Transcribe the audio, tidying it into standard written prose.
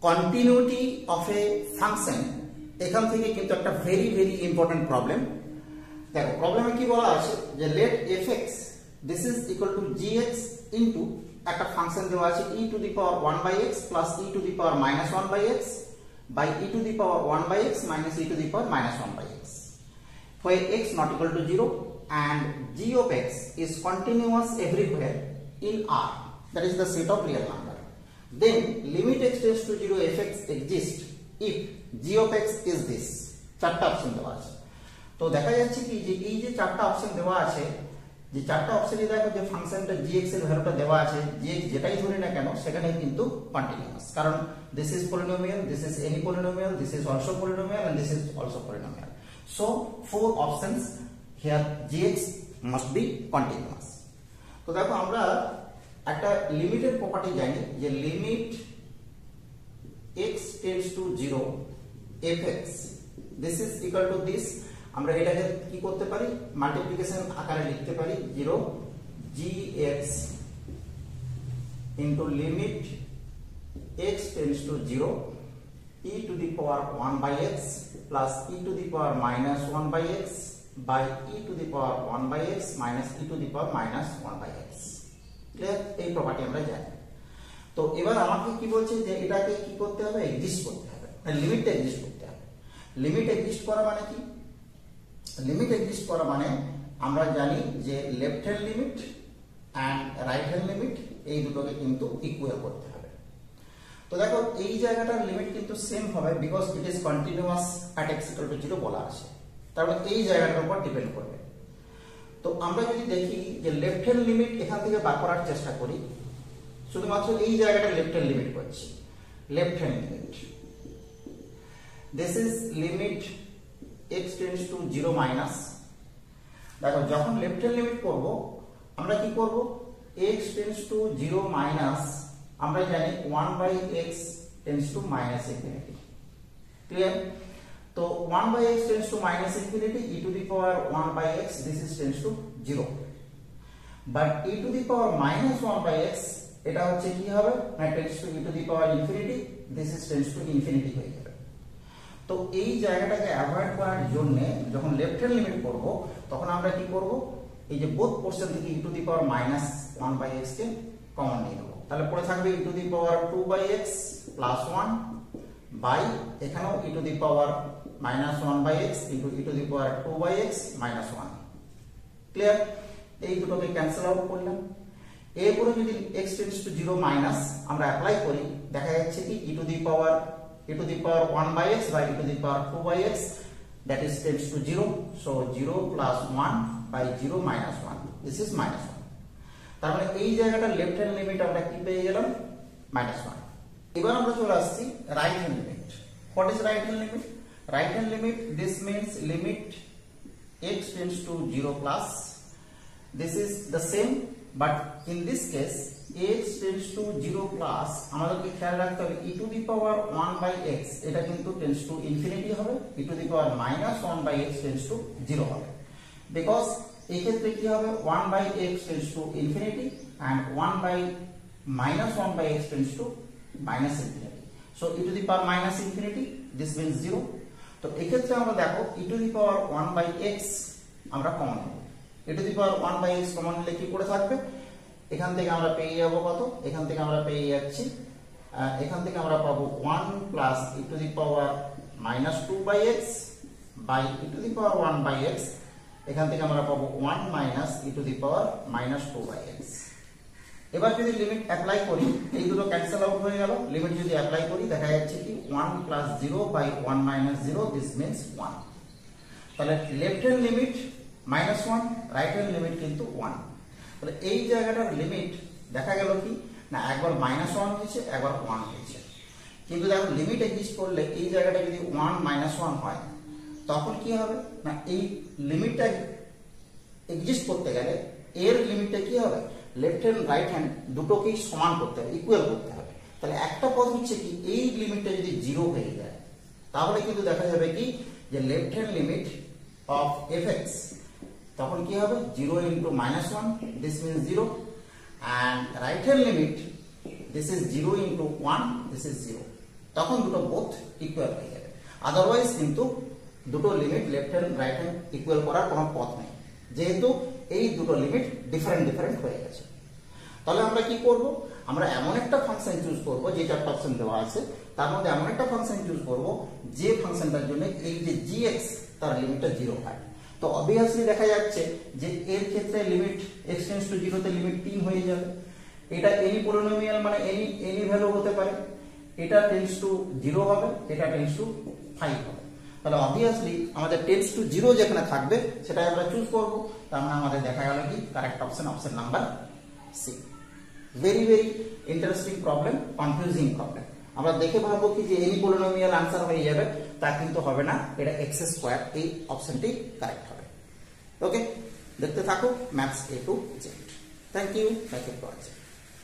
Continuity of A function, এখান থেকে কিন্তু একটা ভেরি ভেরি ইম্পর্টেন্ট প্রবলেম। দেখো প্রবলেমে কি বলা আছে যে let fx this is equal to gx into একটা ফাংশন দেওয়া আছে e to the power 1/x plus e to the power -1/x by e to the power 1/x minus e to the power -1/x, where x not equal to 0 and g of x is continuous everywhere in R, that is the set of real number. Then limit x tends to 0 fx exists if g of x is this. চারটা option দেওয়া আছে। তো দেখা যাচ্ছে কি যে এই যে চারটা অপশন দেওয়া আছে, যে চারটা অপশনে দেখো যে ফাংশনটা gx এর ভ্যালুটা দেওয়া আছে, gx যেটাই ধরি না কেন সেখানে কিন্তু কন্টিনিউয়াস, কারণ this is polynomial, this is any polynomial, this is also polynomial and this is also polynomial. So four options here gx must be continuous. তো দেখো আমরা একটা লিমিটের প্রপার্টি জানি যে limit x tends to 0 fx this is equal to this, আমরা এটাকে কি করতে পারি মাল্টিপ্লিকেশন আকারে লিখতে পারি 0 gx into limit x tends to 0 e to the power 1/x plus e to the power -1/x by e to the power 1/x minus e to the power -1/x। Clear? এই property আমরা জানি। তো এবার আমাকে কি বলছে যে এটাকে কি করতে হবে, এক্সিস্ট করতে হবে, লিমিটটা এক্সিস্ট করতে হবে। লিমিট এক্সিস্ট করা মানে কি? লিমিট এক্সিস্ট করা মানে আমরা জানি যে left hand limit and right hand limit এই দুটোকে কিন্তু ইকুয়াল করতে হবে। তো দেখো এই জায়গাটার লিমিট কিন্তু সেম হবে because it is continuous at x = 0 বলা আছে, তাহলে এই জায়গাটার উপর ডিপেন্ড করবে। তো আমরা যদি দেখি যে লেফট হ্যান্ড লিমিট এখান থেকে বার করার চেষ্টা করি, শুধুমাত্র এই জায়গাটা লেফট হ্যান্ড লিমিট করছি, left hand limit this is limit x tends to 0 minus. দেখো যখন লেফট হ্যান্ড লিমিট করব আমরা কি করব, x টেন্ডস টু 0 মাইনাস আমরা জানি 1/x tends to -infinity। Clear? তো 1/x tends to -infinity e to the power 1/x this is tends to 0, but e to the power -1/x এটা হচ্ছে কি হবে না tends to e to the power infinity this is tends to infinity হয়ে যাবে। তো এই জায়গাটাকে অ্যাভয়েড করার জন্য যখন লেফট হ্যান্ড লিমিট করব তখন আমরা কি করব, এই যে বোথ পোরশন থেকে e to the power -1/x কে কমন নিয়ে নেব, তাহলে পড়ে থাকবে e to the power 2/x plus 1 by এখানেও e to the power -1/x into e to the power 2/x minus 1। Clear? এই দুটোকে ক্যান্সেল আউট করলাম। এরপরে যদি x টেন্ডস টু 0 মাইনাস আমরা অ্যাপ্লাই করি, দেখা যাচ্ছে কি e to the power 1/x by e to the power 2/x that is tends to 0, so 0 plus 1 by 0 minus 1 this is -1। তার মানে এই জায়গাটা লেফট হ্যান্ড লিমিট আমরা কি পেয়ে গেলাম -1। এবার আমরা চলে আসছি right hand limit. What is right hand limit? Right hand limit this means limit x tends to 0 plus, this is the same but in this case x tends to 0 plus আমাদেরকে খেয়াল রাখতে হবে e to the power 1/x এটা কিন্তু tends to infinity হবে, e to the power -1/x tends to 0 হবে, because এই ক্ষেত্রে কি হবে 1/x tends to infinity and 1/-1/x tends to -infinity, so e to the power -infinity this means 0। তো এই ক্ষেত্রে আমরা দেখো e to the power 1/x আমরা কমন নেব, e to the power 1/x common নিলে কি করে থাকবে, এখান থেকে আমরা পেয়ে যাব কত, এখান থেকে আমরা পেয়ে যাচ্ছি এখান থেকে আমরা পাবো 1 plus e to the power -2/x by e to the power 1/x, এখান থেকে আমরা পাবো 1 minus e to the power -2/x। এবার যদি লিমিট অ্যাপ্লাই করি এই দুটো ক্যান্সেল আউট হয়ে গেল, লিমিট যদি অ্যাপ্লাই করি দেখা যাচ্ছে কি 1 plus 0 by 1 minus 0 this means 1। তাহলে left hand limit -1, right hand limit কিন্তু 1। তাহলে এই জায়গাটার লিমিট দেখা গেল কি না একবার -1 হয়েছে একবার 1 হয়েছে, কিন্তু দেখো লিমিট এক্সিস্ট করলে এই জায়গাটা যদি 1 -1 হয় তখন কি হবে না এই লিমিটটা এক্সিস্ট করতে গেলে এর লিমিটটা কি হবে লেফট হ্যান্ড রাইট হ্যান্ড দুটোকেই সমান করতে হবে, ইকুয়াল করতে হবে। তাহলে একটা পদ হচ্ছে কি এই লিমিটটা যদি 0 হয়ে যায় তাহলে কিন্তু দেখা যাবে কি যে left hand limit of fx তখন কি হবে 0 into -1 this means 0 and right hand limit this is 0 into 1 this is 0। তখন দুটো বোথ ইকুয়াল হয়ে যাবে। আদারওয়াইজ কিন্তু দুটো limit left hand right hand equal করার কোনো পথ নেই, যেহেতু এই দুটো লিমিট ডিফারেন্ট হয়ে গেছে। তাহলে আমরা কি করব, আমরা এমন একটা ফাংশন চুজ করব, যে চারটা অপশন দেওয়া আছে তার মধ্যে এমন একটা ফাংশন চুজ করব যে ফাংশনটার জন্য এই যে gx তার লিমিটটা 0 হয়। তো অবভিয়াসলি দেখা যাচ্ছে যে এর ক্ষেত্রে লিমিট x টেন্ডস টু 0 তে লিমিট 3 হয়ে যাবে। এটা এনি পলিনোমিয়াল মানে এনি ভ্যালু হতে পারে, এটা টেন্ডস টু 0 হবে, এটা টেন্ডস টু 5 হবে। তাহলে অবভিয়াসলি আমাদের টেন্ডস টু 0 যেখানে থাকবে সেটাই আমরা চুজ করব। তার মানে আমাদের দেখা গেল কি correct option number C. Very interesting problem, confusing problem. আমরা দেখে ভাববো কি যে এনি পলিনোমিয়াল আনসার হয়ে যাবে, তা কিন্তু হবে না, এটা x স্কয়ার এই অপশনটি কারেক্ট হবে। ওকে, দেখতে থাকো maths A to Z। Thank you for watching.